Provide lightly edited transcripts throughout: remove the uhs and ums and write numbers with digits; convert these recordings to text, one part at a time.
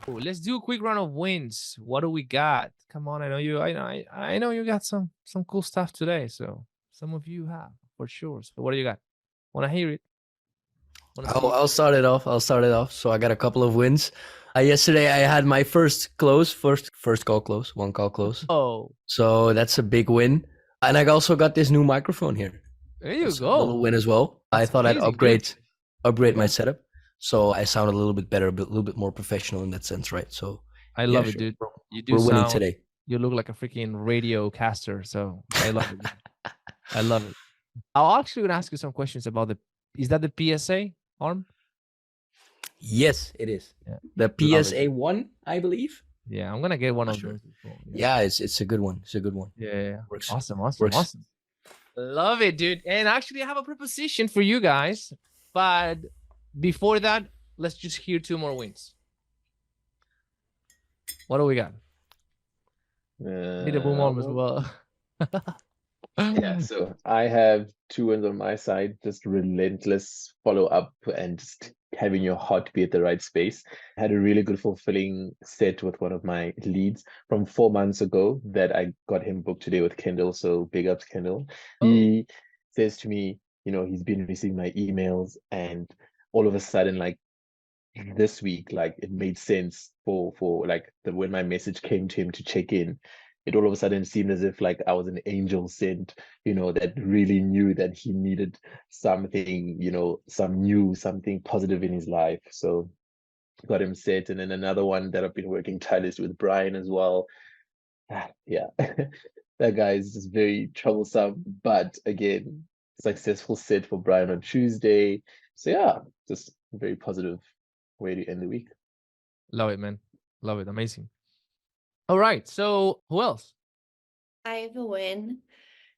let's do a quick round of wins. What do we got? Come on, I know you. I know you got some cool stuff today. So some of you have for sure. So what do you got? Want to hear it? Want to see I'll, it? I'll start it off. I'll start it off. So I got a couple of wins. Yesterday I had my first close, first call close, one call close. Oh, So that's a big win. And I also got this new microphone here. there you That's a go. little win as well. I That's thought I'd amazing, dude. upgrade my Yeah, setup, so I sound a little bit better, a little bit more professional in that sense, right? So I yeah, love it, sure. dude. You do We're winning sound. today. You look like a freaking radio caster. So I love it. I love it. I'll actually gonna ask you some questions about the. Is that the PSA arm? Yes, it is. Yeah, The love it. PSA 1, I believe. Yeah, I'm gonna get one Not of sure. those as well. Yeah. Yeah, it's a good one. It's a good one. Yeah, yeah, yeah. Works. Awesome, awesome, Works. awesome. Love it, dude. And actually, I have a proposition for you guys. But before that, let's just hear two more wins. What do we got? Need a boom arm as well. Yeah, so I have two wins on my side, just relentless follow up and just having your heart be at the right space. I had a really good fulfilling set with one of my leads from 4 months ago that I got him booked today with Kendall. So big ups, Kendall. He says to me, he's been receiving my emails, and all of a sudden, like this week, like it made sense for like when my message came to him to check in, it all of a sudden seemed as if like I was an angel sent, that really knew that he needed something, something positive in his life. So got him set. And then another one that I've been working tirelessly with Brian as well. Yeah. That guy is just very troublesome, but again, successful set for Brian on Tuesday. So yeah, just very positive way to end the week. Love it, man. Love it. Amazing. All right. So who else? I have a win.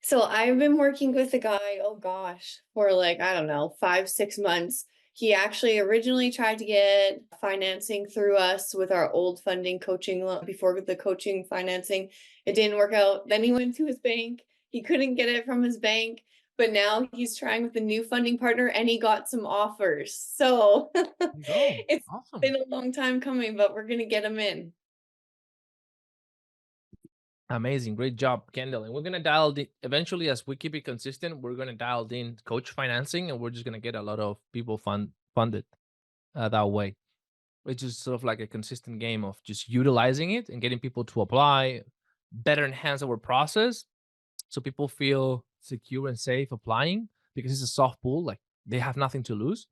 So I've been working with a guy, oh gosh, for like, I don't know, 5, 6 months. He actually originally tried to get financing through us with our old funding coaching before the coaching financing. It didn't work out. Then he went to his bank. He couldn't get it from his bank, but now he's trying with a new funding partner and he got some offers. So it's Awesome. been a long time coming, but we're going to get him in. Amazing. Great job, Kendall. And we're going to dial in eventually, as we keep it consistent, we're going to dial in coach financing, and we're just going to get a lot of people funded that way. Which is sort of like a consistent game of just utilizing it and getting people to apply, better enhance our process so people feel secure and safe applying, because it's a soft pool, like they have nothing to lose.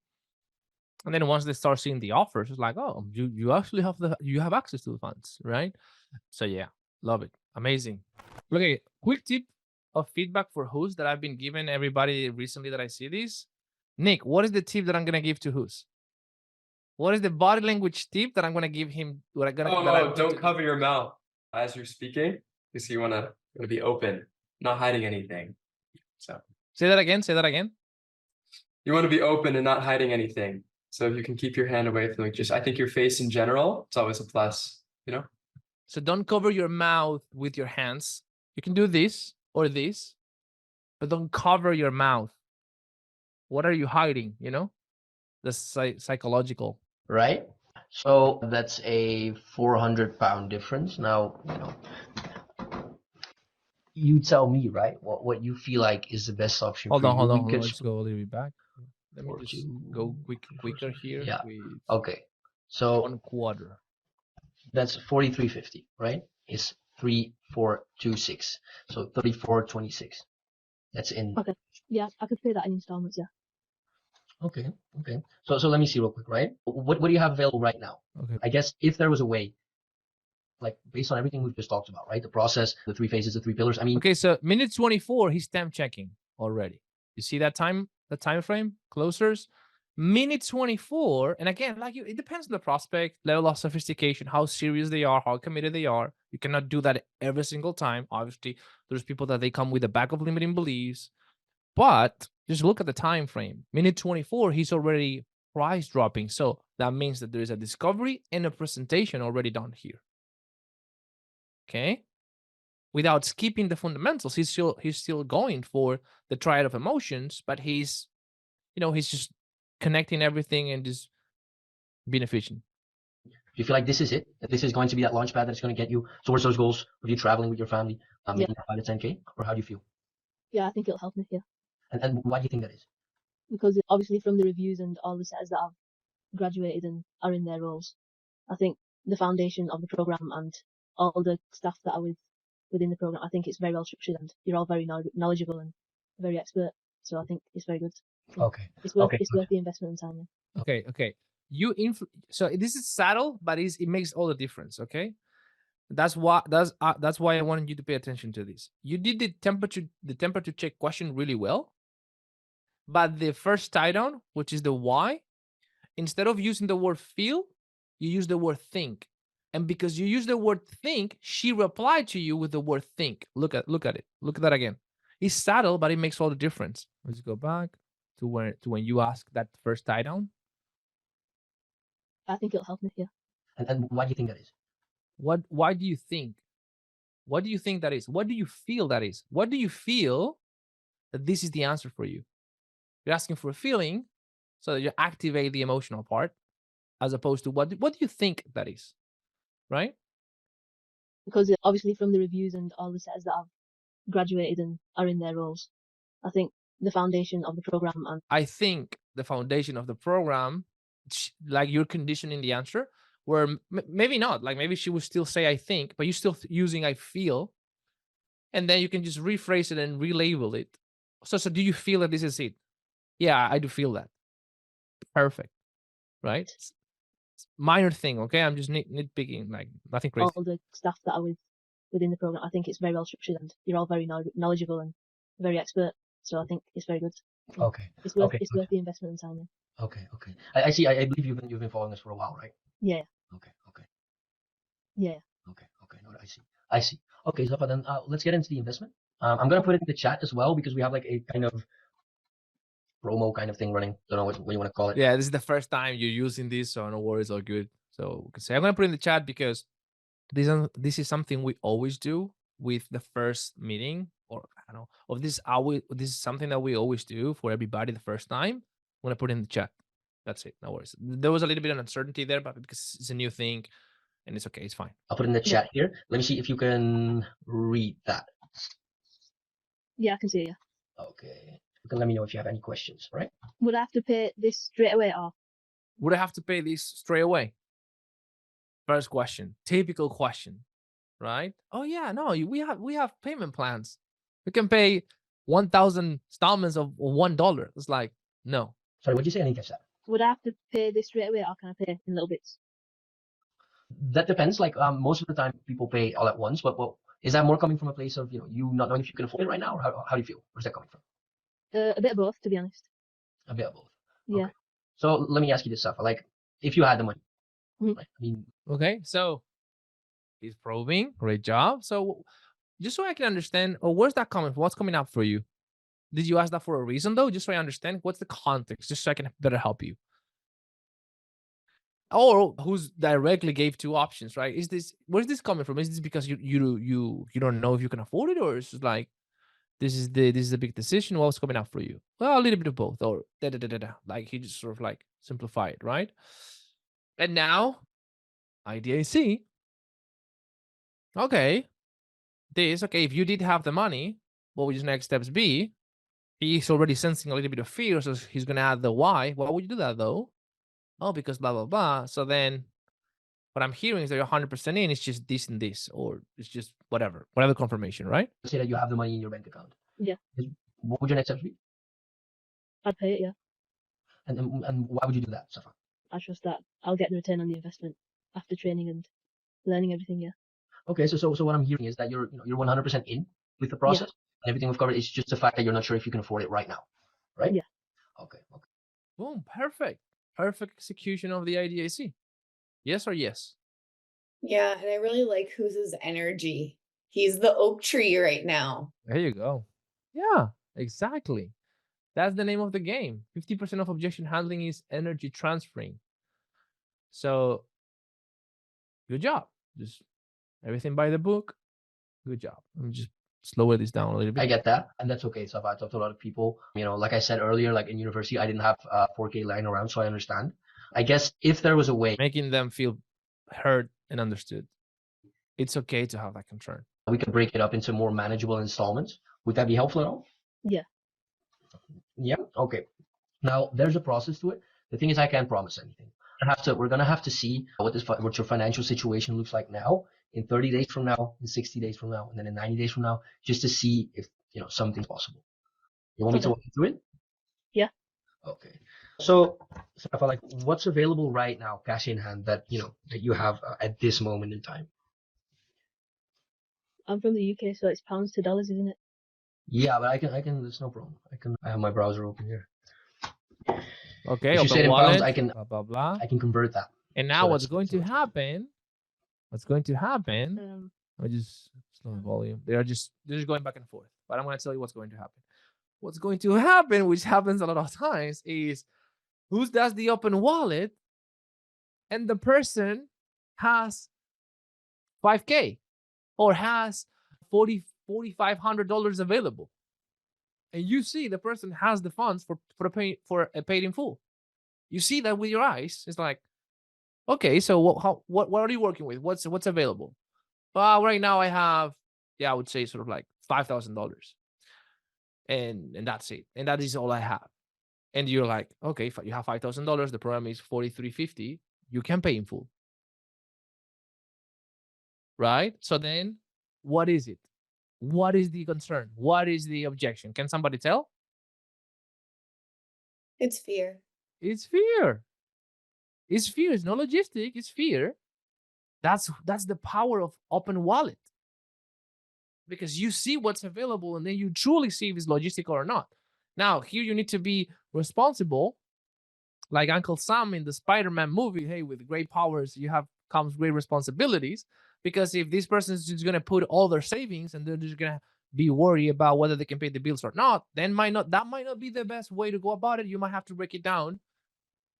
And then once they start seeing the offers, it's like, oh, you actually have access to the funds, right? So yeah, love it. Amazing. Okay, quick tip of feedback for Who's that I've been giving everybody recently that I see this. Nick, what is the tip that I'm gonna give to Who's? What is the body language tip that I'm gonna give him? Don't cover your mouth as you're speaking, because you wanna be open, not hiding anything. So Say that again. Say that again. you want to be open and not hiding anything. So if you can keep your hand away from I think your face in general, it's always a plus, So don't cover your mouth with your hands. You can do this or this, but don't cover your mouth. What are you hiding? The psychological. Right? So that's a 400-pound difference. Now, you tell me, right? What you feel like is the best option Hold for on, you. hold on. We could Let's go a little bit back. Let me just go quicker here. Yeah. With Okay. So 1/4. that's 43.50, right? It's 3426. So 34.26. That's in. Okay. Yeah, I could pay that in installments. Yeah. Okay. So let me see real quick, right? What do you have available right now? Okay. I guess if there was a way, like based on everything we've just talked about, right? The process, the 3 phases, the 3 pillars. I mean. Okay, so minute 24, he's temp checking already. You see that time frame? Closers. Minute 24, and again, it depends on the prospect, level of sophistication, how serious they are, how committed they are. You cannot do that every single time. Obviously, there's people that they come with a bag of limiting beliefs, but just look at the time frame. Minute 24, he's already price dropping. So that means that there is a discovery and a presentation already done here. Okay. Without skipping the fundamentals, he's still going for the triad of emotions, but he's just connecting everything and just being efficient. you feel like this is it? That this is going to be that launch pad that's going to get you towards those goals of you traveling with your family, making that 5 to 10K? Or how do you feel? Yeah, I think it'll help me here And why do you think that is? because obviously from the reviews and all the setters that have graduated and are in their roles, I think the foundation of the program and all the staff that are within the program, I think it's very well structured and you're all very knowledgeable and very expert. So I think it's very good. Yeah. Okay. It's worth Okay. the investment and time. Yeah. Okay. So this is subtle, but it makes all the difference. Okay, that's why I wanted you to pay attention to this. You did the temperature check question really well, but the first tie down, which is the why, instead of using the word feel, you use the word think, and because you use the word think, she replied to you with the word think. Look at it. Look at that again. It's subtle, but it makes all the difference. Let's go back to when you ask that first tie down. I think it'll help me here And why do you think that is? Why do you think? What do you think that is? What do you feel that is? What do you feel that this is the answer for you? You're asking for a feeling so that you activate the emotional part, as opposed to what do you think that is, right? because obviously from the reviews and all the setters that have graduated and are in their roles, I think the foundation of the program and I think the foundation of the program, like you're conditioning the answer, where maybe not, like maybe she would still say I think, but you're still using I feel, and then you can just rephrase it and relabel it. So do you feel that this is it? Yeah, I do feel that. Perfect, right? Minor thing, okay? I'm just nitpicking, like nothing crazy. all the staff that are within the program, I think it's very well structured and you're all very knowledgeable and very expert. So I think it's very good. Yeah. Okay. It's worth Okay. the investment and time. Yeah. Okay. I see. I believe you've been following us for a while, right? Yeah. Okay. Yeah. Okay. No, I see. Okay, Zafa, then let's get into the investment. I'm gonna put it in the chat as well because we have like a kind of promo kind of thing running. Don't know what you want to call it. Yeah, this is the first time you're using this, so no worries, all good. So we can say I'm gonna put it in the chat because this is something we always do with the first meeting, or I don't know, of this. This is something that we always do for everybody the first time. I'm gonna put it in the chat. That's it. No worries. There was a little bit of uncertainty there, but because it's a new thing, and it's okay. It's fine. I'll put it in the chat here. Let me see if you can read that. Yeah, I can see it. Yeah. Okay. You can let me know if you have any questions, right? Would I have to pay this straight away or? Would I have to pay this straight away? First question, typical question, right? Oh yeah, no, we have payment plans. We can pay 1,000 installments of $1. It's like, no. Sorry, what did you say? I didn't catch that. Would I have to pay this straight away or can I pay in little bits? That depends. Like most of the time, people pay all at once. But is that more coming from a place of you not knowing if you can afford it right now, or how do you feel? Where's that coming from? A bit of both, to be honest. A bit of both. Yeah. Okay. So let me ask you this stuff. Like, if you had the money, Mhm. right? I mean, Okay, so he's probing. Great job. So just so I can understand, where's that coming from? What's coming up for you? Did you ask that for a reason though? Just so I understand, what's the context? Just so I can better help you. Or who's directly gave two options, right? Where's this coming from? Is this because you don't know if you can afford it, or it's just like this is a big decision? What's coming up for you? Well, a little bit of both, or like he just sort of like simplify it, right? And now, IDIC. Okay, if you did have the money, what would your next steps be? He's already sensing a little bit of fear, so he's gonna add the why. Why would you do that though? Oh, because blah blah blah. So then what I'm hearing is that you're 100% in, it's just this and this, or it's just whatever confirmation, right? say that you have the money in your bank account. Yeah. What would your next steps be? I'd pay it, yeah. And why would you do that, Safa? I trust that I'll get the return on the investment after training and learning everything, yeah. Okay, so what I'm hearing is that you're 100% in with the process, and everything we've covered. It's just the fact that you're not sure if you can afford it right now, right? Yeah. Okay. Boom, perfect execution of the IDIC. Yes or yes? Yeah, and I really like Whose energy. He's the oak tree right now. There you go. Yeah, exactly. That's the name of the game. 50% of objection handling is energy transferring. So, good job. Just everything by the book. Good job. Let me just slow this down a little bit. I get that, and that's okay. So I talked to a lot of people. Like I said earlier, like in university, I didn't have 4K lying around, so I understand. I guess if there was a way, Making them feel heard and understood. It's okay to have that concern. We can break it up into more manageable installments. Would that be helpful at all? Yeah. Yeah. Okay. Now there's a process to it. The thing is, I can't promise anything. We're gonna have to see what your financial situation looks like now, in 30 days from now, in 60 days from now, and then in 90 days from now, just to see if something's possible. You want me to walk you through it? Yeah. Okay. So I felt like, what's available right now, cash in hand, that you have at this moment in time? I'm from the UK, so it's pounds to dollars, isn't it? Yeah, but I can. It's no problem. I have my browser open here. Okay, If you open say it in wallet, pounds, I can blah blah blah. I can convert that. And now So what's that's going to much better. happen? What's going to happen? I just slow the volume. They're just going back and forth. But I'm going to tell you what's going to happen. What's going to happen, which happens a lot of times, is who does the open wallet, and the person has $5K or has $4,500 available, and you see the person has the funds for a paid in full. You see that with your eyes. It's like, okay, so what are you working with? What's available? Well, right now I have, I would say sort of like $5,000, and that's it, and that is all I have. And you're like, okay, if you have $5,000, the program is $4,350. You can pay in full, right? So then, what is it? What is the concern? What is the objection? Can somebody tell? It's fear. It's fear. It's fear. It's not logistic. It's fear. That's the power of open wallet, because you see what's available and then you truly see if it's logistical or not. Now, here you need to be responsible, like Uncle Sam in the Spider-Man movie. Hey, with great powers, comes great responsibilities. Because if this person is just going to put all their savings and they're just going to be worried about whether they can pay the bills or not, then that might not be the best way to go about it. You might have to break it down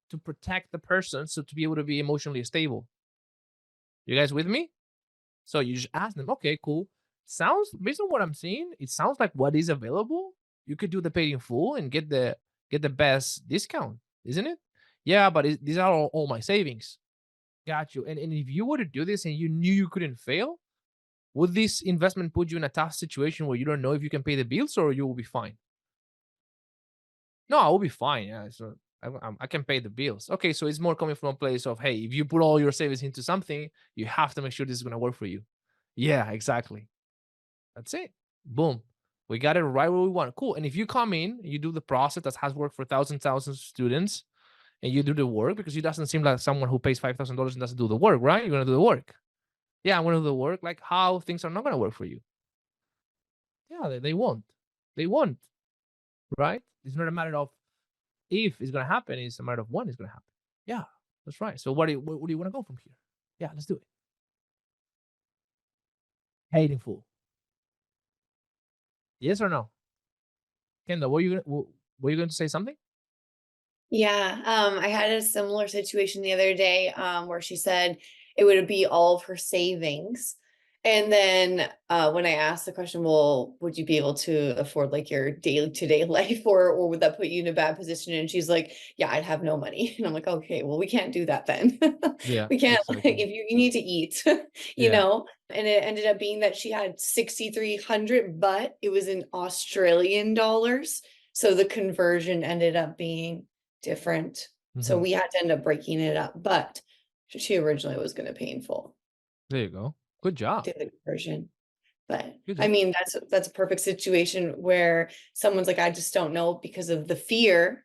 to protect the person, so to be able to be emotionally stable. You guys with me? So you just ask them, okay, cool. Sounds, based on what I'm seeing, it sounds like what is available. You could do the paid in full and get the best discount, isn't it? Yeah, but these are all my savings. Got you. And if you were to do this and you knew you couldn't fail, would this investment put you in a tough situation where you don't know if you can pay the bills, or you will be fine? No, I will be fine. Yeah, so I can pay the bills. Okay, so it's more coming from a place of, hey, if you put all your savings into something, you have to make sure this is going to work for you. Yeah, exactly. That's it. Boom. We got it right where we want. Cool. And if you come in, you do the process that has worked for thousands of students, and you do the work, because it doesn't seem like someone who pays $5,000 and doesn't do the work, right? You're going to do the work. Yeah, I'm going to do the work. Like, how things are not going to work for you. Yeah, they won't. They won't, right? It's not a matter of if it's going to happen. It's a matter of when it's going to happen. Yeah, that's right. So where do you want to go from here? Yeah, let's do it. Paid in full. Yes or no? Kendall, were you going to say something? Yeah, I had a similar situation the other day, where she said it would be all of her savings. And then when I asked the question, well, would you be able to afford like your day-to-day life, or would that put you in a bad position? And she's like, yeah, I'd have no money. And I'm like, okay, well, we can't do that then. Yeah, we can't, exactly. like, if you need to eat, you know. And it ended up being that she had 6,300, but it was in Australian dollars. So the conversion ended up being different. So we had to end up breaking it up, but she originally was going to pay in full. There you go. Good job. Did the conversion. But Good I job. mean, that's a perfect situation where someone's like, I just don't know because of the fear.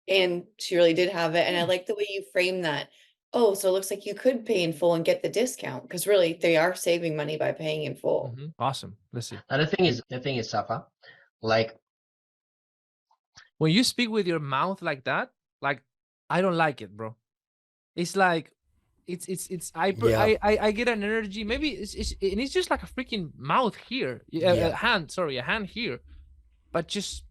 And she really did have it. And I like the way you frame that. Oh, so it looks like you could pay in full and get the discount, because really they are saving money by paying in full. Awesome. Let's see. And the thing is, Safa, like, when you speak with your mouth like that, like, I don't like it, bro. It's like, I get an energy. Maybe it's just like a freaking mouth here, a hand here, but just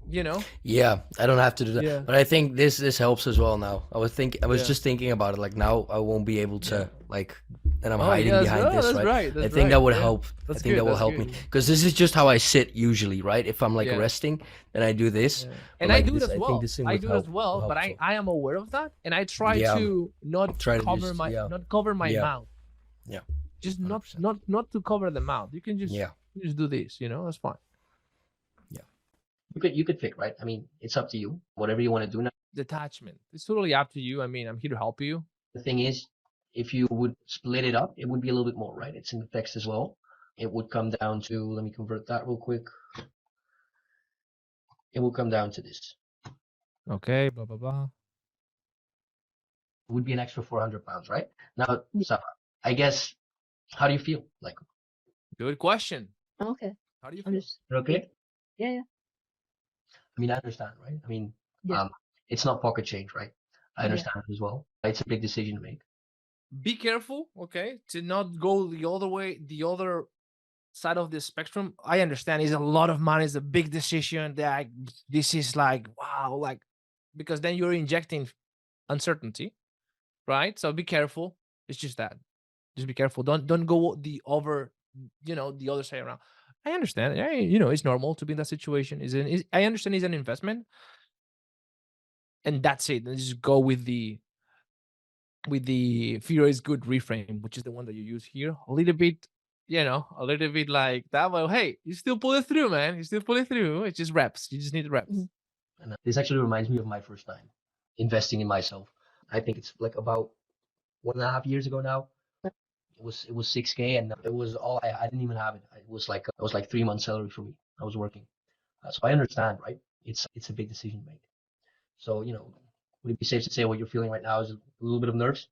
You know? Yeah, I don't have to do that. Yeah. But I think this helps as well now. I was Yeah. just thinking about it. Like now I won't be able to like, and I'm Oh, hiding yeah, behind this, that's right? right. I That's think that right. would Yeah. help. That's I think that good, will that's help me good. because this is just how I sit usually, right? If I'm like Yeah. resting, then I do this. Yeah. But And I like do it this, as I well. think this thing I would do it help. as well, will but help, so. I am aware of that, and I try Yeah. to not Try to cover just- my yeah. not cover my Yeah. mouth. Yeah. Just 100%. not to cover the mouth. You can just Yeah. you just do this. That's fine. You could pick, right? I mean, it's up to you. Whatever you want to do now. Detachment. It's totally up to you. I mean, I'm here to help you. The thing is, if you would split it up, it would be a little bit more, right? It's in the text as well. It would come down to, let me convert that real quick. It will come down to this. Okay. Blah blah blah. It would be an extra 400 pounds, right? Now, Safa, I guess, how do you feel? Like, Good question. Okay. How do you I'm feel? just. you're okay? Yeah. I mean, I understand, right? I mean, Yeah. it's not pocket change, right? I Yeah. understand it as well. It's a big decision to make. Be careful, okay, to not go the other way, the other side of the spectrum. I understand it's a lot of money, it's a big decision. That this is like wow, like because then you're injecting uncertainty, right? So be careful. It's just that. Just be careful. Don't go the over, the other side around. I understand. It's normal to be in that situation. I understand it's an investment, and that's it. And just go with the fear is good reframe, which is the one that you use here. A little bit, like that. Well, hey, you still pull it through, man. You still pull it through. It's just reps. You just need reps. Mhm. And this actually reminds me of my first time investing in myself. I think it's like about 1.5 years ago now. It was 6K, and it was all I didn't even have it. It was like 3 months salary for me. I was working, so I understand, right? It's a big decision to make. So would it be safe to say what you're feeling right now is a little bit of nerves?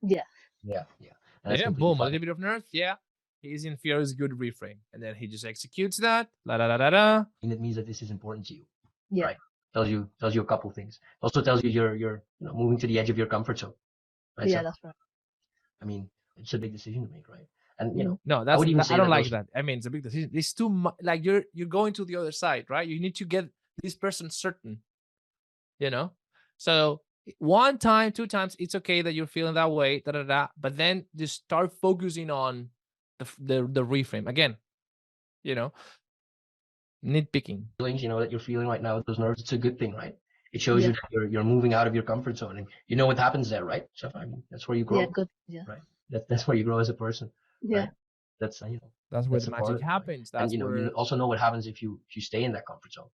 Yeah. Yeah. And that's Yeah, completely boom, a fine. little bit of nerve. Yeah, he's in fear is good reframe, and then he just executes that. La da da da da. And it means that this is important to you. Yeah. Right. Tells you a couple things. It also tells you you're moving to the edge of your comfort zone. Right. Yeah, So, that's right. I mean, it's a big decision to make, right? And No, I would even I say don't that like those- that. I mean, it's a big decision. It's too much. Like you're going to the other side, right? You need to get this person certain. So 1 time, 2 times, it's okay that you're feeling that way, da da da. But then just start focusing on the reframe again. Nitpicking. feelings, that you're feeling right now, those nerves, it's a good thing, right? It shows you Yeah. that you're moving out of your comfort zone, and you know what happens there, right? So I mean, that's where you grow. Yeah, good. Yeah. Right. That's where you grow as a person. Yeah. Right. That's That's where That's the a part magic of it, right? happens. That's and where you also know what happens if you stay in that comfort zone.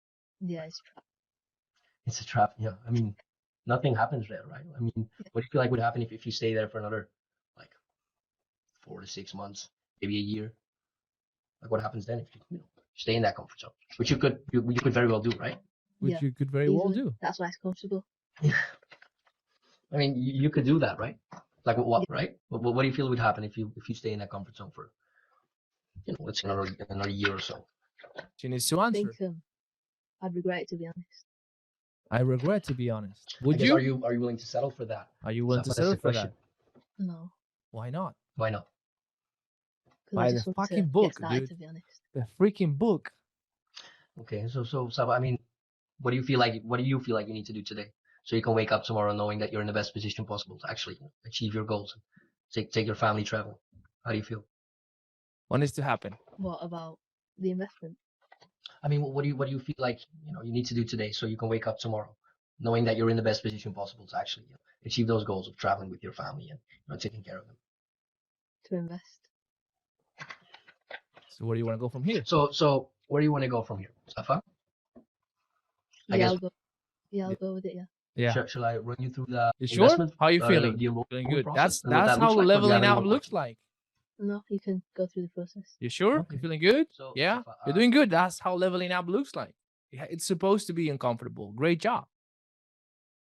Yeah, it's true. It's a trap. Yeah. I mean, nothing happens there, right? I mean, what do you feel like would happen if you stay there for another like 4 to 6 months, maybe a year? Like what happens then if you stay in that comfort zone, which you could very well do, right? which Yeah, you could very well easily. do. That's why it's comfortable. I mean, you could do that, right? Like what, right? What do you feel would happen if you stay in that comfort zone for, let's say another year or so? She needs to I answer. think I'd regret it, to be honest. I regret, to be honest. I Would guess, you? Are you willing to settle for that? Are you willing to That's the settle for question. that? No, Why not? Why not? because Buy I the just want to fucking book, get started, dude. to be honest. The freaking book. Okay, so I mean, what do you feel like you need to do today so you can wake up tomorrow knowing that you're in the best position possible to actually achieve your goals, take your family travel? How do you feel? What needs to happen? What about the investment? I mean, what do you feel like you need to do today so you can wake up tomorrow knowing that you're in the best position possible to actually achieve those goals of traveling with your family and taking care of them? To invest. So where do you want to go from here? So where do you want to go from here, Safa? I Yeah, guess- I'll go. Yeah, I'll go with it. Yeah. Yeah. Shall I run you through the You sure? investment? How are you feeling? The enrollment Feeling good. process That's and what that how looks like, or do you have leveling any up more looks questions? like. No, you can go through the process. You sure? Okay. You feeling good? So, Yeah. Safa, You're doing good. That's how leveling up looks like. It's supposed to be uncomfortable. Great job.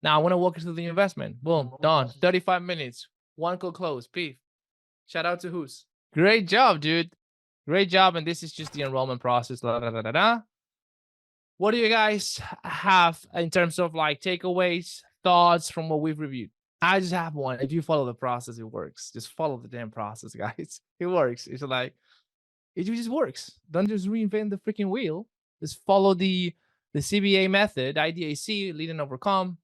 Now I want to walk you through the investment. Boom. Enrollment Done. process. 35 minutes. 1 call close. Peace. Shout out to Who's. Great job, dude. Great job. And this is just the enrollment process. La, da, da, da, da. What do you guys have in terms of like takeaways, thoughts from what we've reviewed? I just have one. If you follow the process, it works. Just follow the damn process, guys. It works. It's like, it just works. Don't just reinvent the freaking wheel. Just follow the the CBA method, IDAC, lead and overcome,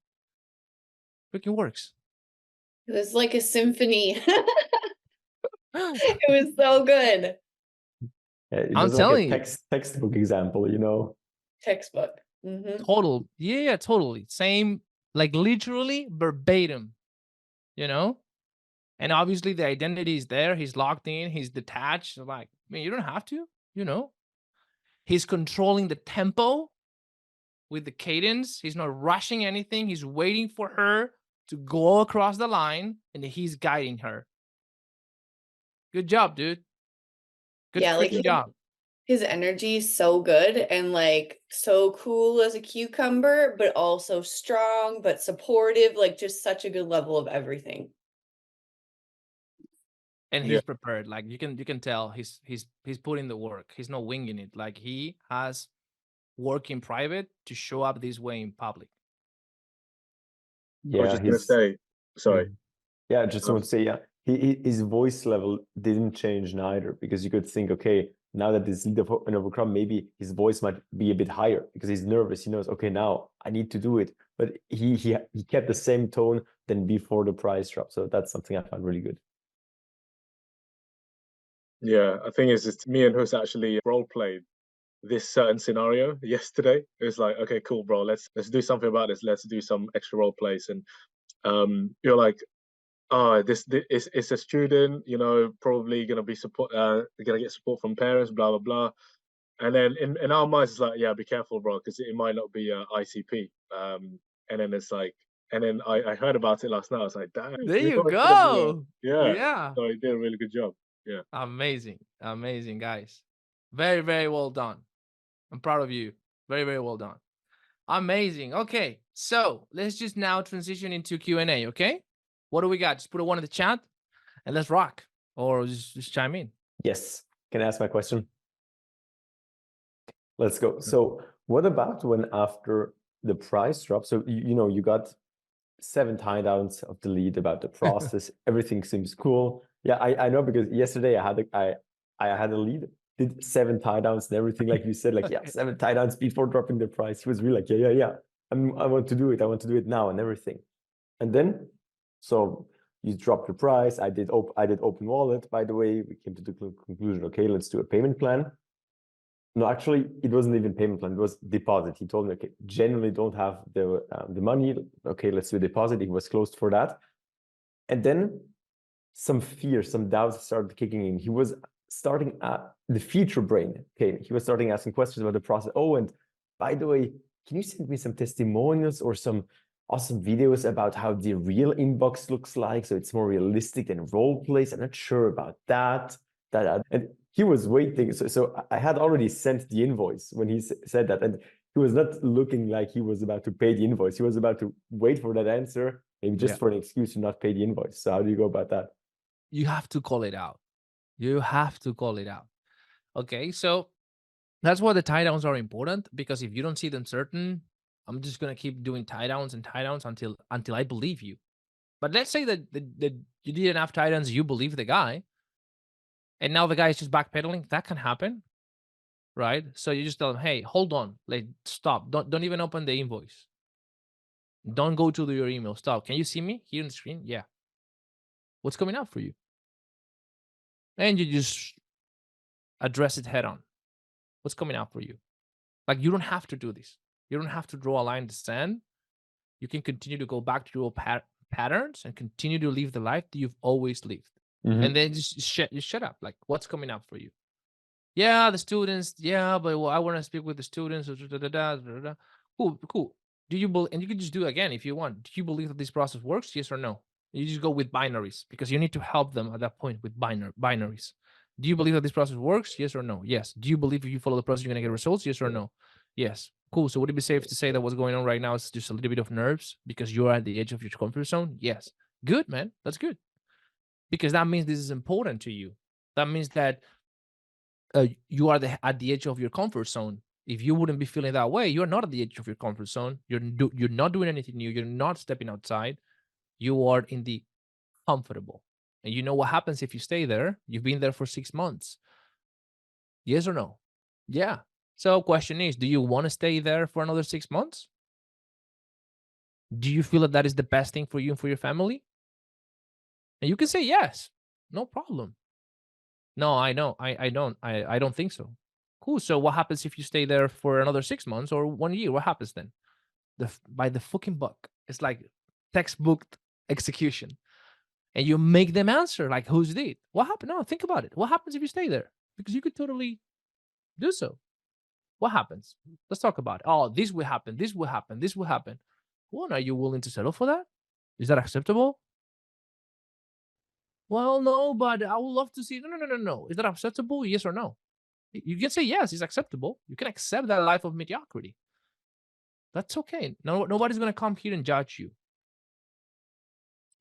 freaking works. It was like a symphony. It was so good. It I'm was like telling a you. textbook example, you know. Textbook. Mhm. Total. Yeah, totally. Same, like literally verbatim, you know? And obviously the identity is there. He's locked in, he's detached. Like, I mean, you don't have to, you know? He's controlling the tempo with the cadence. He's not rushing anything. He's waiting for her to go across the line and he's guiding her. Good job, dude. Good Yeah, like freaking job. his energy is so good and like so cool as a cucumber, but also strong, but supportive, like just such a good level of everything. And Yeah. he's prepared. Like you can tell he's putting the work. He's not winging it. Like he has work in private to show up this way in public. I was Yeah, just gonna he's say, sorry. yeah, I just Um, want to say, yeah, his voice level didn't change neither, because you could think, okay, now that this lead and overcome, maybe his voice might be a bit higher because he's nervous. He knows, okay, now I need to do it. But he kept the same tone than before the price drop. So that's something I found really good. Yeah, I think it's just me and Hus actually role played this certain scenario yesterday. It was like, okay, cool, bro, let's do something about this. Let's do some extra role plays. And you're like, oh, this is it's a student, you know, probably gonna be gonna get support from parents, blah blah blah. And then in our minds, it's like, yeah, be careful, bro, because it might not be ICP. And then it's like, and then I heard about it last night. I was like, damn, There we you got a bit of a- go. yeah. Yeah. So he did a really good job. Yeah. Amazing. Amazing, guys. Very, very well done. I'm proud of you. Very, very well done. Amazing. Okay. So let's just now transition into Q&A, okay? What do we got? Just put a one in the chat and let's rock. Or just chime in. Yes. Can I ask my question? Let's go. So what about when after the price drop, so you know, you got 7 tie downs of the lead about the process, everything seems cool. Yeah, I know, because yesterday I had a lead, did 7 tie downs and everything, like you said, like, yeah, 7 tie downs before dropping the price. He was really like, yeah. I want to do it. I want to do it now and everything. And then, so you dropped the price. I did open wallet, by the way. We came to the conclusion, okay, let's do a payment plan. No, actually, it wasn't even payment plan. It was deposit. He told me, okay, generally don't have the money. Okay, let's do a deposit. He was closed for that. And then some fear, some doubts started kicking in. He was starting the feature brain came. He was starting asking questions about the process. Oh, and by the way, can you send me some testimonials or some awesome videos about how the real inbox looks like, so it's more realistic than role plays? I'm not sure about that. And he was waiting. So I had already sent the invoice when he said that, and he was not looking like he was about to pay the invoice. He was about to wait for that answer, maybe just for an excuse to not pay the invoice. So how do you go about that? You have to call it out. You have to call it out. Okay, so that's why the tie downs are important, because if you don't see them certain, I'm just gonna keep doing tie downs until I believe you. But let's say that you did enough tie downs, you believe the guy, and now the guy is just backpedaling. That can happen, right? So you just tell him, hey, hold on, like stop. Don't even open the invoice. Don't go to your email. Stop. Can you see me here on the screen? Yeah. What's coming up for you? And you just address it head on. What's coming out for you? Like, you don't have to do this. You don't have to draw a line in the sand. You can continue to go back to your patterns and continue to live the life that you've always lived. And then just shut up. Like, what's coming up for you? Yeah, the students. Yeah, but I want to speak with the students. Cool. Do you believe? And you can just do it again if you want. Do you believe that this process works? Yes or no? You just go with binaries, because you need to help them at that point with binaries. Do you believe that this process works? Yes or no? Yes. Do you believe if you follow the process, you're going to get results? Yes or no? Yes. Cool. So would it be safe to say that what's going on right now is just a little bit of nerves because you're at the edge of your comfort zone? Yes. Good, man. That's good. Because that means this is important to you. That means that you are at the edge of your comfort zone. If you wouldn't be feeling that way, you're not at the edge of your comfort zone. You're not doing anything new. You're not stepping outside. You are in the comfortable. And you know what happens if you stay there? You've been there for 6 months. Yes or no? Yeah. So question is, do you want to stay there for another 6 months? Do you feel that that is the best thing for you and for your family? And you can say yes, no problem. No, I know, I don't think so. Cool. So what happens if you stay there for another 6 months or 1 year? What happens then? By the fucking book. It's like textbook execution. And you make them answer like, who's did? What happened? No, think about it. What happens if you stay there? Because you could totally do so. What happens? Let's talk about it. Oh, this will happen. This will happen. This will happen. Well, are you willing to settle for that? Is that acceptable? Well, no, but I would love to see. No. Is that acceptable? Yes or no? You can say yes, it's acceptable. You can accept that life of mediocrity. That's okay. No, nobody's gonna come here and judge you.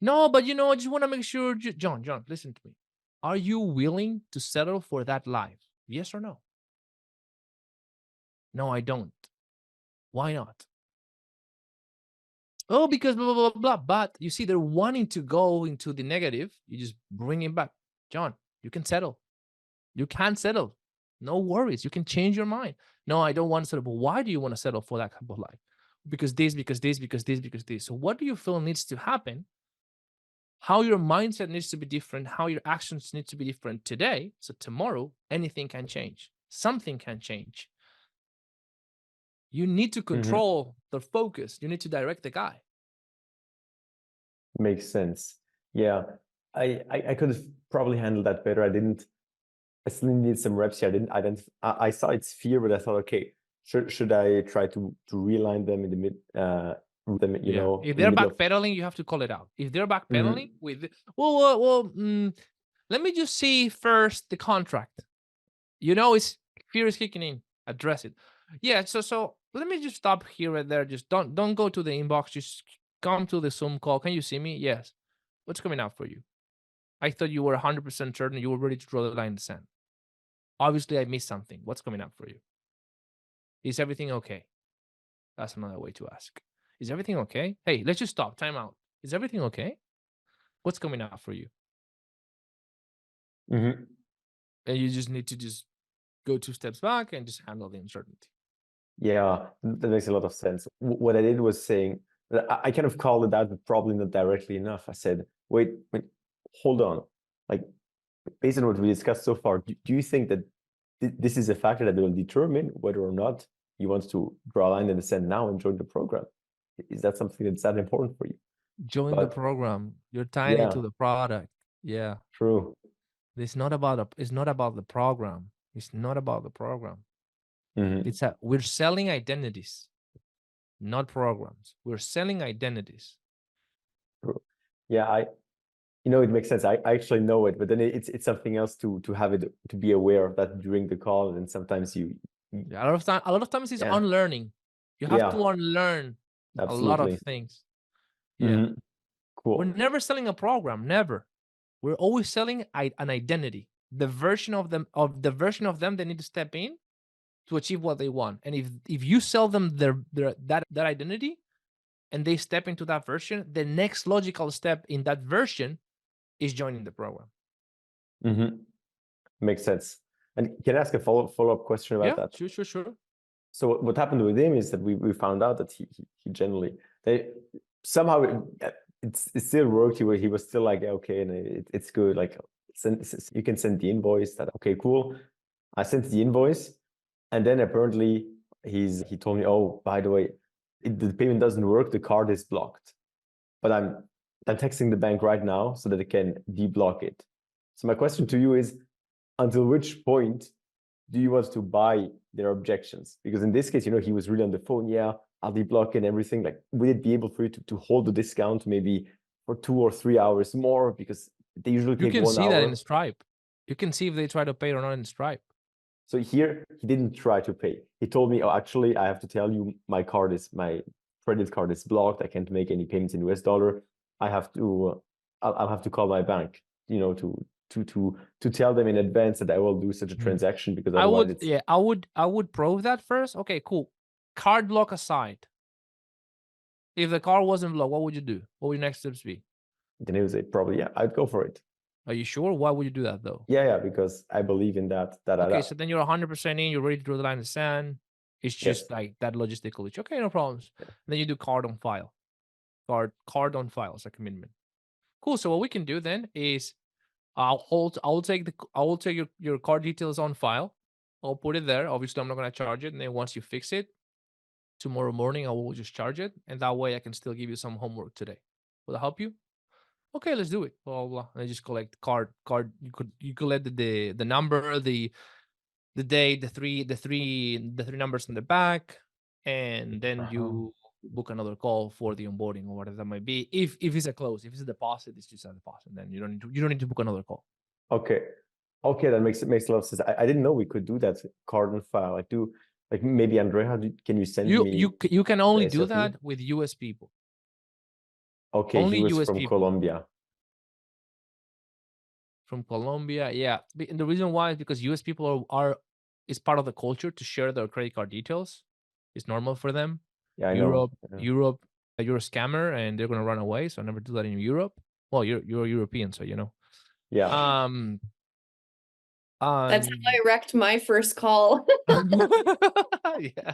No, but I just want to make sure. John, listen to me. Are you willing to settle for that life? Yes or no? No, I don't. Why not? Oh, because blah, blah, blah, blah. But you see, they're wanting to go into the negative. You just bring him back. John, you can settle. You can settle. No worries. You can change your mind. No, I don't want to settle. But why do you want to settle for that type of life? Because this. So what do you feel needs to happen? How your mindset needs to be different, how your actions need to be different today. So tomorrow, anything can change. Something can change. You need to control the focus. You need to direct the guy. Makes sense. Yeah, I could have probably handled that better. I still need some reps here. I saw its fear, but I thought, okay, should I try to realign them in the mid, if they're backpedaling, you have to call it out. If they're backpedaling let me just see first the contract. It's fear is kicking in. Address it. Yeah, so let me just stop here right there. Just don't go to the inbox. Just come to the Zoom call. Can you see me? Yes. What's coming out for you? I thought you were 100% certain you were ready to draw the line in the sand. Obviously, I missed something. What's coming up for you? Is everything okay? That's another way to ask. Is everything okay? Hey, let's just stop. Time out. Is everything okay? What's coming out for you? And you just need to just go 2 steps back and just handle the uncertainty. Yeah, that makes a lot of sense. What I did was saying that I kind of called it out, but probably not directly enough. I said, wait, hold on. Like, based on what we discussed so far, do you think that this is a factor that will determine whether or not you want to draw a line in the sand now and join the program? Is that something that's that important for you? Join the program. You're tied into the product. Yeah. True. It's not about the program. It's not about the program. We're selling identities, not programs. We're selling identities. True. Yeah, it makes sense. I actually know it, but then it's something else to have it, to be aware of that during the call. And sometimes a lot of times it's unlearning. You have to unlearn a lot of things. Yeah. Cool. We're never selling a program. Never. We're always selling an identity. The version of them they need to step in to achieve what they want. And if you sell them that identity and they step into that version, the next logical step in that version is joining the program. Makes sense. And can I ask a follow-up question about that? Sure. So what happened with him is that we found out that he generally, somehow it still worked. He was still like, okay, and it's good. Like, you can send the invoice. That okay, cool. I sent the invoice, and then apparently he told me, oh, by the way, the payment doesn't work. The card is blocked. But I'm texting the bank right now so that they can deblock it. So my question to you is, until which point do you want to buy their objections? Because in this case, he was really on the phone. Yeah, I'll deblock it and everything. Like, would it be able for you to hold the discount maybe for 2 or 3 hours more? Because they usually take 1 hour. You can see that in Stripe. You can see if they try to pay or not in Stripe. So here, he didn't try to pay. He told me, oh, actually, I have to tell you, my credit card is blocked. I can't make any payments in US dollar. I'll have to call my bank, to tell them in advance that I will do such a transaction, because I would prove that first. Okay, cool. Card block aside, if the card wasn't blocked, what would you do? What would your next steps be? Then he would say, probably, yeah, I'd go for it. Are you sure? Why would you do that though? Yeah, because I believe in that. Okay, so then you're 100% in. You're ready to draw the line in the sand. It's just Yes. like that logistical issue. Okay, no problems. Then you do card on file. Card on file as a commitment. Cool. So what we can do then is I will take your card details on file. I'll put it there. Obviously, I'm not gonna charge it. And then once you fix it, tomorrow morning I will just charge it. And that way I can still give you some homework today. Will that help you? Okay, let's do it. Blah blah blah. And I just collect card. You collect the number, the date, the three numbers in the back, and then you book another call for the onboarding or whatever that might be. If it's a close, if it's a deposit, it's just a deposit. Then you don't need to book another call. Okay. That makes a lot of sense. I didn't know we could do that card on file. I do, like, maybe Andrea, can you send me? You can only the do SFE? that with US people. Okay, only he was US from people. Colombia. From Colombia, yeah. And the reason why is because US people are is part of the culture to share their credit card details. It's normal for them. Yeah, I know. Europe, you're a scammer and they're gonna run away. So I never do that in Europe. Well, you're European, so you know. Yeah. That's how I wrecked my first call. Yeah,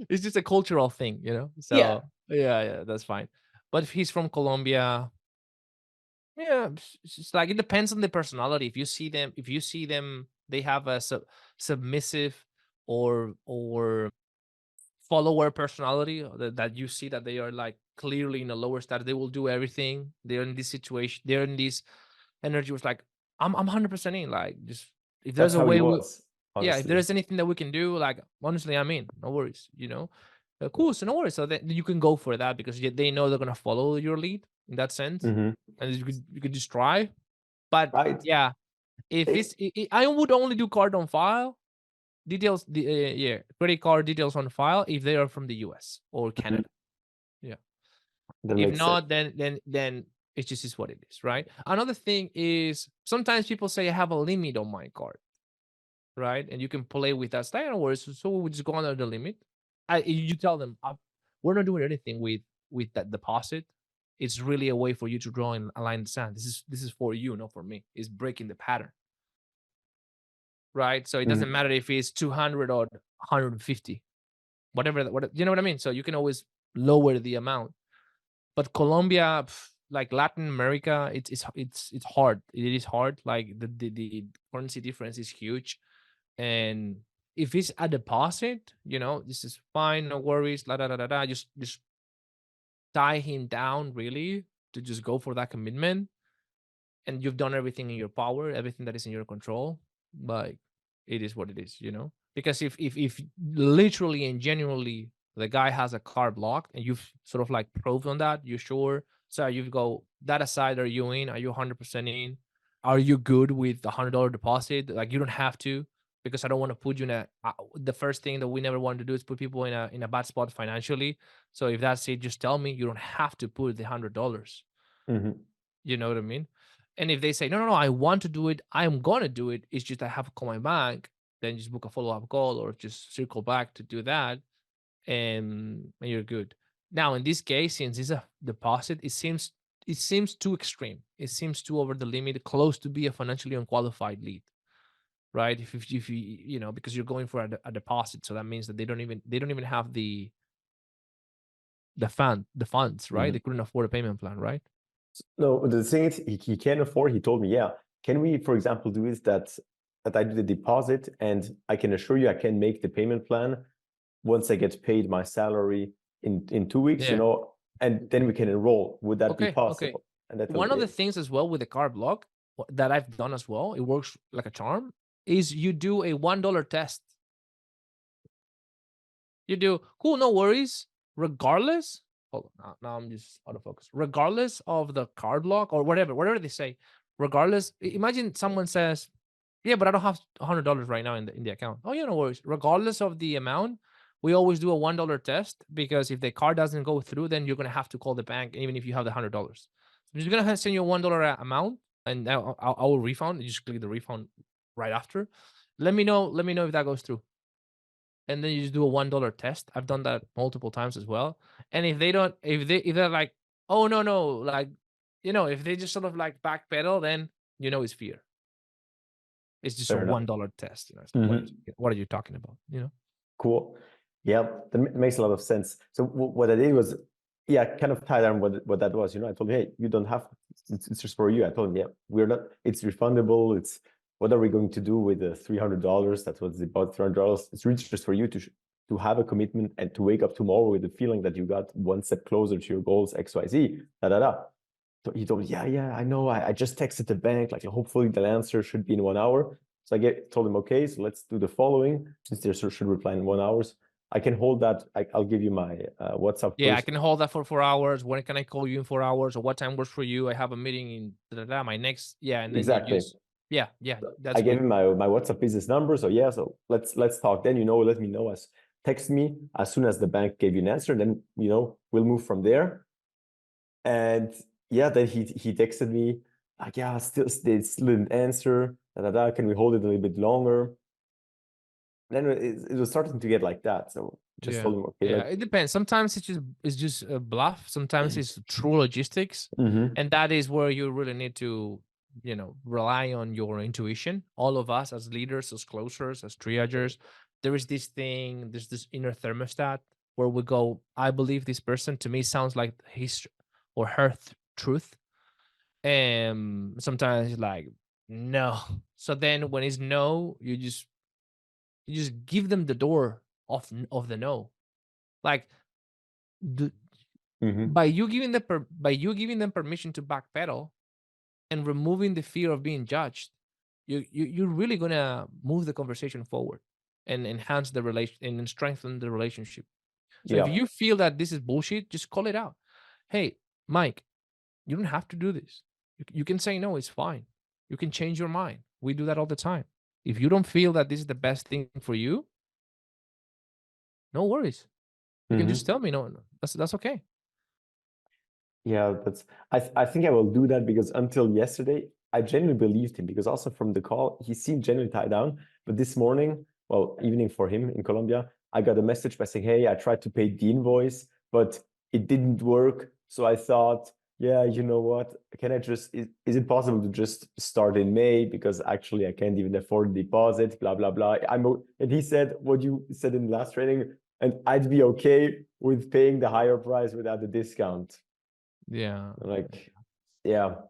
it's just a cultural thing, you know. So yeah, that's fine. But if he's from Colombia, yeah, it's just like it depends on the personality. If you see them, they have a submissive or follower personality that you see that they are like clearly in a lower status. They will do everything. They're in this situation. They're in this energy. Was like I'm 100% in. Like just if there's That's a how he way, was, yeah. If honestly. there's anything that we can do, like honestly, I'm in. No worries. You know, cool. So no worries. So then you can go for that because they know they're gonna follow your lead in that sense, Mhm. and you could just try. But Right. yeah, if I would only do card on file details. Credit card details on file if they are from the US or Canada. Yeah. That If makes not, sense. then it just is what it is, right? Another thing is sometimes people say I have a limit on my card, right? And you can play with that. Stay no worries. So we just go under the limit. You tell them we're not doing anything with that deposit. It's really a way for you to draw in a line in the sand. This is for you, not for me. It's breaking the pattern, right? So it doesn't matter if it's 200 or 150, whatever. You know what I mean? So you can always lower the amount. But Colombia, like Latin America, it's hard. It is hard. Like the currency difference is huge, and if it's a deposit, you know, this is fine, no worries. La da da da da. Just tie him down really to just go for that commitment, and you've done everything in your power, everything that is in your control. Like it is what it is, you know. Because if literally and genuinely the guy has a card blocked and you've sort of like proved on that, you're sure. So you go that aside, are you in? Are you 100% in? Are you good with the $100 deposit? Like you don't have to, because I don't want to put you in a. The first thing that we never want to do is put people in a bad spot financially. So if that's it, just tell me. You don't have to put the $100. You know what I mean? And if they say no, I want to do it, I'm gonna do it. It's just I have to call my bank. Then just book a follow-up call or just circle back to do that, and you're good. Now in this case, since it's a deposit, it seems too extreme. It seems too over the limit, close to be a financially unqualified lead, right? If you know, because you're going for a deposit, so that means that they don't even have the funds, right? They couldn't afford a payment plan, right? No, the thing is, he can't afford. He told me, yeah. Can we, for example, do is that I do the deposit, and I can assure you I can make the payment plan once I get paid my salary in 2 weeks, you know, and then we can enroll. Would that be possible? And that's one of the things as well with the card block that I've done as well, it works like a charm, is you do a $1 test. You do, cool, no worries, regardless. Hold on, now I'm just out of focus. Regardless of the card block or whatever they say, regardless, imagine someone says, yeah, but I don't have $100 right now in the account. Oh, yeah, no worries. Regardless of the amount, we always do a $1 test, because if the card doesn't go through, then you're gonna have to call the bank, even if you have the $100. I'm just gonna send you a $1 amount, and I will refund. You just click the refund right after. Let me know if that goes through. And then you just do a $1 test. I've done that multiple times as well. And if they're like, oh no, like, you know, if they just sort of like backpedal, then you know it's fear. It's just Fair a enough. $1 test. You know, it's like, what are you talking about? You know. Cool. Yeah, that makes a lot of sense. So what I did was, yeah, kind of tie down what that was. You know, I told him, hey, you don't have. It's just for you. I told him, yeah, we're not. It's refundable. It's what are we going to do with the $300? That's what's about $300. It's really just for you to have a commitment and to wake up tomorrow with the feeling that you got one step closer to your goals, XYZ. So he told me, yeah, I know. I just texted the bank. Like, hopefully the answer should be in 1 hour. So I told him, okay, so let's do the following. Since they should reply in 1 hour, I can hold that. I'll give you my WhatsApp. Yeah, I first. can hold that for 4 hours. When can I call you in 4 hours? Or what time works for you? I have a meeting in my next. Yeah, and then Exactly. Yeah. That's I gave good. him my WhatsApp business number. So yeah, so let's talk. Then let me know text me as soon as the bank gave you an answer. Then we'll move from there. And yeah, then he texted me like, yeah, they still didn't answer. Can we hold it a little bit longer? Then it was starting to get like that. So just told him, okay. Yeah, it depends. Sometimes it's just a bluff. Sometimes it's true logistics, Mhm. and that is where you really need to, rely on your intuition. All of us as leaders, as closers, as triagers, there's this inner thermostat where we go, I believe this person. To me sounds like his or her truth, and sometimes it's like no. So then when it's no, you just give them the door of the no. Like Mhm. by you giving them permission to backpedal and removing the fear of being judged, you're really gonna move the conversation forward and enhance the relation and strengthen the relationship. So if Yeah. you feel that this is bullshit, just call it out. Hey, Mike, you don't have to do this. You can say no, it's fine. You can change your mind. We do that all the time. If you don't feel that this is the best thing for you, no worries. You can Mhm. just tell me no. That's okay. Yeah, I think I will do that because until yesterday, I genuinely believed him because also from the call, he seemed genuinely tied down. But this morning, well, evening for him in Colombia, I got a message by saying, hey, I tried to pay the invoice, but it didn't work. So I thought, yeah, you know what? Can I is it possible to just start in May? Because actually I can't even afford the deposit, blah, blah, blah. And he said what you said in the last training, and I'd be okay with paying the higher price without the discount. Yeah. Like, yeah.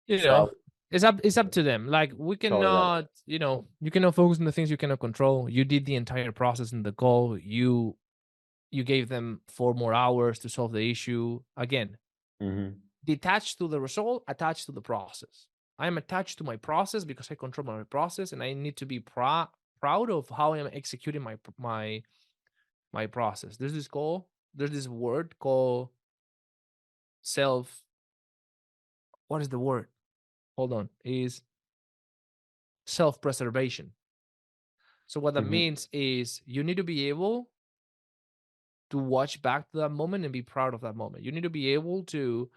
You So know, it's up to them. Like we Totally. cannot, you cannot focus on the things you cannot control. You did the entire process in the goal. You gave them 4 more hours to solve the issue. Again, Mhm. detached to the result, attached to the process. I am attached to my process because I control my process, and I need to be proud of how I am executing my process. There's this word called what is the word? Hold on. Is self-preservation. So what that Mhm. means is you need to be able to watch back to that moment and be proud of that moment. You need to be able to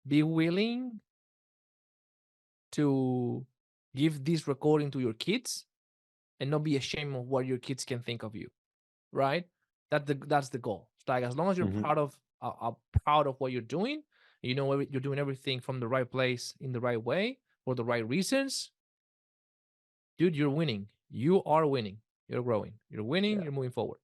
be willing to give this recording to your kids and not be ashamed of what your kids can think of you, right? That's the goal. It's like as long as you're Mhm. proud of what you're doing, you're doing everything from the right place in the right way for the right reasons, dude, you're winning. You are winning. You're growing. You're winning. Yeah. You're moving forward.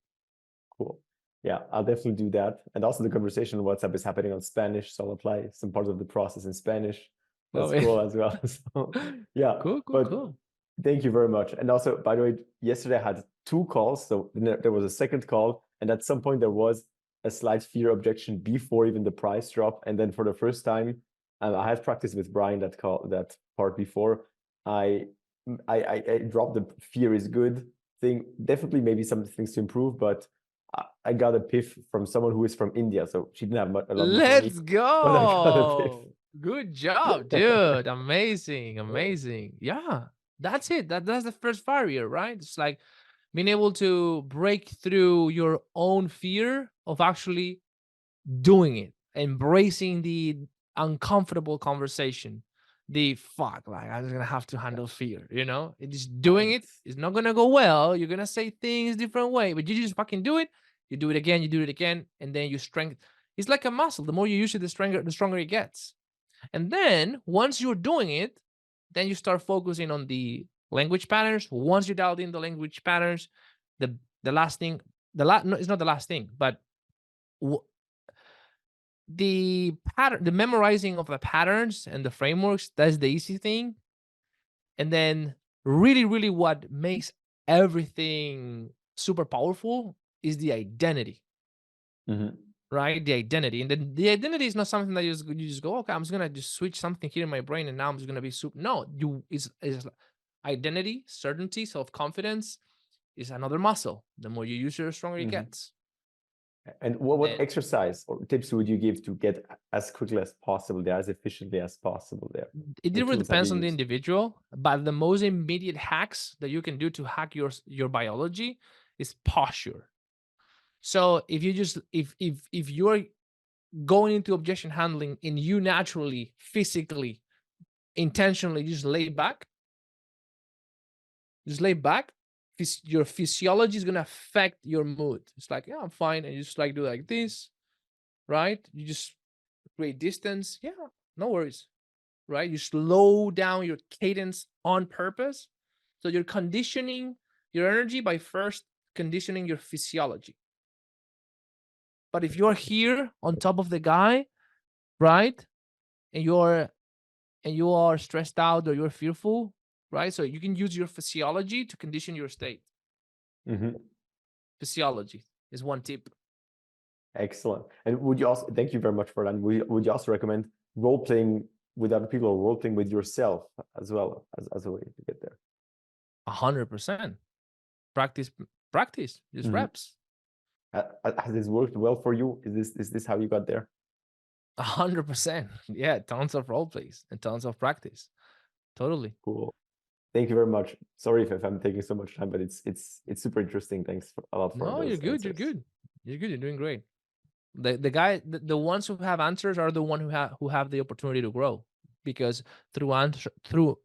Cool. Yeah, I'll definitely do that. And also the conversation on WhatsApp is happening on Spanish, so I'll apply some parts of the process in Spanish. That's Love it. cool as well. So yeah, Cool. but thank you very much. And also, by the way, yesterday I had 2 calls. So there was a second call, and at some point there was a slight fear objection before even the price drop. And then for the first time, I had practiced with Brian that part before. I dropped the fear is good thing. Definitely maybe some things to improve, but I got a piff from someone who is from India, so she didn't have a lot of money. Let's But I got a piff. go. Good job, dude. Amazing. Yeah, that's it. That's the first barrier, right? It's like being able to break through your own fear of actually doing it, embracing the uncomfortable conversation. The fuck, like I'm just gonna have to handle fear, It's just doing it. It's not gonna go well. You're gonna say things different way, but you just fucking do it. You do it again, and then you strengthen. It's like a muscle. The more you use it, the stronger it gets. And then once you're doing it, then you start focusing on the language patterns. Once you dialed in the language patterns, the last thing, no, it's not the last thing, but the pattern, the memorizing of the patterns and the frameworks, that's the easy thing. And then really what makes everything super powerful is the identity. Right? The identity. And then the identity is not something that you just go, okay, I'm just gonna just switch something here in my brain and now I'm just gonna be super. No, is identity, certainty, self-confidence is another muscle. The more you use it, the stronger it gets. And what And- exercise or tips would you give to get as quickly as possible there, as efficiently as possible there? It What really tools have depends you on the used? individual, but the most immediate hacks that you can do to hack your biology is posture. So if you just if you're going into objection handling and you naturally, physically, intentionally just lay back, your physiology is gonna affect your mood. It's like, yeah, I'm fine, and you just like do like this, right? You just create distance. Yeah, no worries, right? You slow down your cadence on purpose. So you're conditioning your energy by first conditioning your physiology. But if you're here on top of the guy, right, and you are stressed out or you're fearful, right? So you can use your physiology to condition your state. Physiology is one tip. Excellent. And would you also, thank you very much for that. Would you also recommend role playing with other people or role playing with yourself as well as a way to get there? 100%. Practice, just reps. Has this worked well for you? Is this how you got there? 100%. Yeah, tons of role plays and tons of practice. Totally. Cool. Thank you very much. Sorry if I'm taking so much time, but it's super interesting. Thanks a lot for No, those you're good. answers. You're good. You're good. You're doing great. The ones who have answers are the one who have the opportunity to grow, because through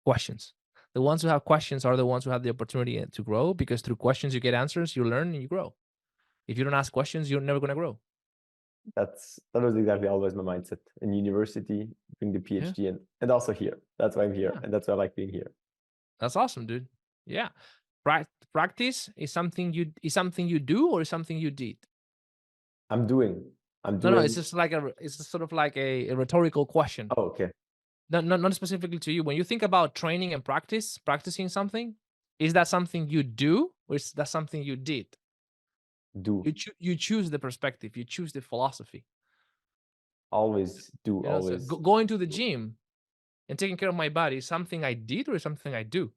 questions. The ones who have questions are the ones who have the opportunity to grow, because through questions you get answers, you learn and you grow. If you don't ask questions, you're never gonna grow. That was exactly always my mindset in university, doing the PhD, and also here. That's why I'm here, and that's why I like being here. That's awesome, dude. Yeah, practice is something you do or is something you did. I'm doing. No, it's just like it's sort of like a rhetorical question. Oh, okay. Not specifically to you. When you think about training and practicing something, is that something you do or is that something you did? Do. You choose the perspective. You choose the philosophy. Always do. Always. So going to the gym and taking care of my body is something I did or is something I do?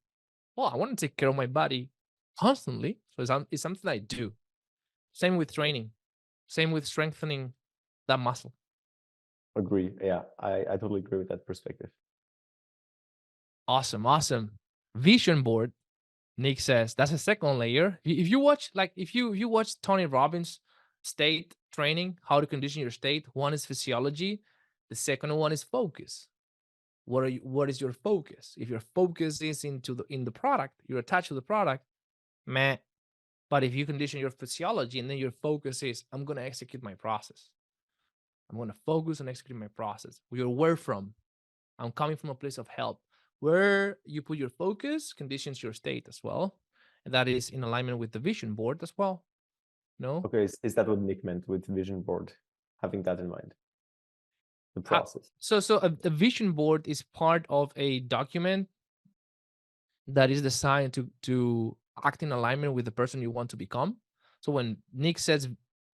Well, I want to take care of my body constantly, so it's something I do. Same with training. Same with strengthening that muscle. Agree. Yeah, I totally agree with that perspective. Awesome. Vision board, Nick says, that's a second layer. If you watch, if you watch Tony Robbins' state training, how to condition your state, one is physiology, the second one is focus. What is your focus? If your focus is in the product, you're attached to the product, meh. But if you condition your physiology and then your focus is, I'm going to execute my process. I'm going to focus on executing my process. Where from? I'm coming from a place of help. Where you put your focus conditions your state as well. And that is in alignment with the vision board as well. No? Okay, is that what Nick meant with vision board? Having that in mind. The process. So a vision board is part of a document that is designed to act in alignment with the person you want to become. So when Nick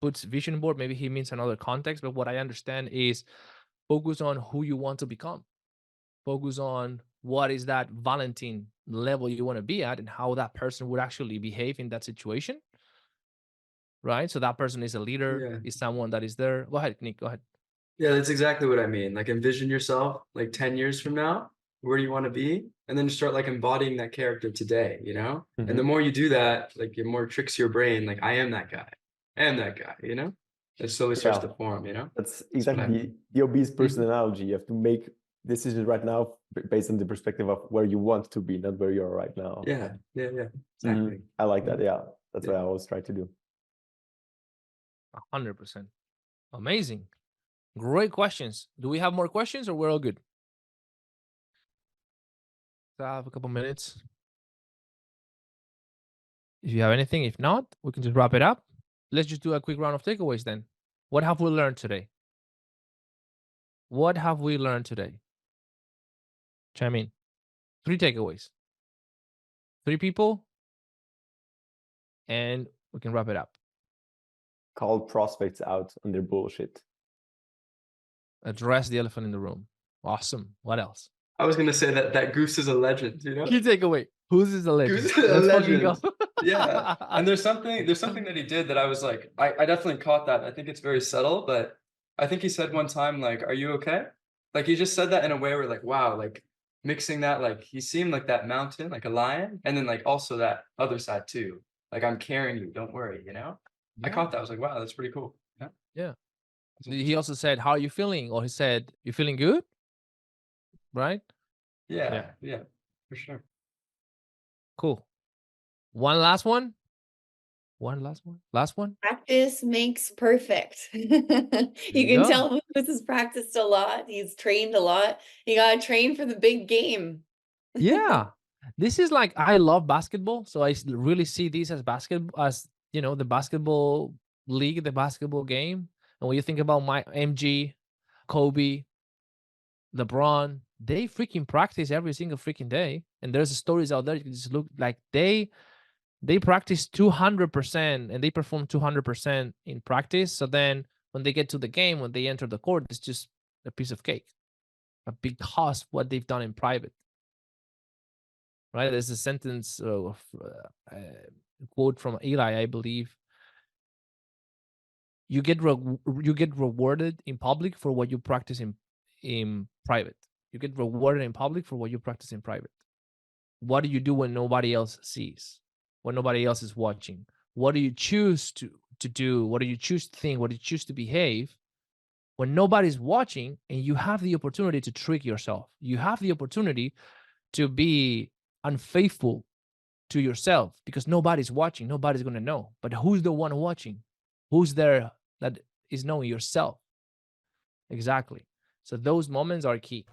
puts vision board, maybe he means another context, but what I understand is focus on who you want to become. Focus on what is that Valentine level you want to be at and how that person would actually behave in that situation. Right? So that person is a leader, is someone that is there. Go ahead, Nick, go ahead. Yeah, that's exactly what I mean. Like envision yourself like 10 years from now, where do you want to be? And then start like embodying that character today, you know? And the more you do that, like it more tricks your brain, like I am that guy. I am that guy, you know? It slowly starts to form, you know? That's exactly the obese person analogy. You have to make decisions right now based on the perspective of where you want to be, not where you are right now. Yeah. Exactly. I like that. Yeah. That's what I always try to do. 100%. Amazing. Great questions. Do we have more questions or we're all good? So I have a couple minutes. If you have anything, if not, we can just wrap it up. Let's just do a quick round of takeaways then. What have we learned today? What have we learned today? Chime in. 3 takeaways. 3 people, and we can wrap it up. Call prospects out on their bullshit. Address the elephant in the room. Awesome. What else? I was gonna say that Goose is a legend, you know? Key takeaway. Who's is a legend? Goose is a Let's fucking legend. go. Yeah. And there's something that he did that I was like, I definitely caught that. I think it's very subtle, but I think he said one time, like, "Are you okay?" Like he just said that in a way where like, wow, like mixing that, like he seemed like that mountain, like a lion, and then like also that other side too. Like, I'm carrying you, don't worry, you know? I Yeah. caught that. I was like, wow, that's pretty cool. Yeah. Yeah. He also said, "How are you feeling?" Or he said, "You feeling good?" Right? Yeah, yeah, for sure. Cool. One last one. One last one. Last one. Practice makes perfect. You you can go. tell Lucas has practiced a lot. He's trained a lot. You gotta train for the big game. Yeah. This is like, I love basketball, so I really see this as basketball, as the basketball league, the basketball game. And when you think about my MG, Kobe, LeBron, they freaking practice every single freaking day. And there's stories out there, you can just look like they practice 200% and they perform 200% in practice. So then when they get to the game, when they enter the court, it's just a piece of cake, because what they've done in private. Right? There's a sentence of quote from Eli, I believe. You get rewarded in public for what you practice in private. You get rewarded in public for what you practice in private. What do you do when nobody else sees? When nobody else is watching? What do you choose to do? What do you choose to think? What do you choose to behave when nobody's watching and you have the opportunity to trick yourself? You have the opportunity to be unfaithful to yourself because nobody's watching. Nobody's going to know. But who's the one watching? Who's there that is knowing? Yourself. Exactly. So those moments are key.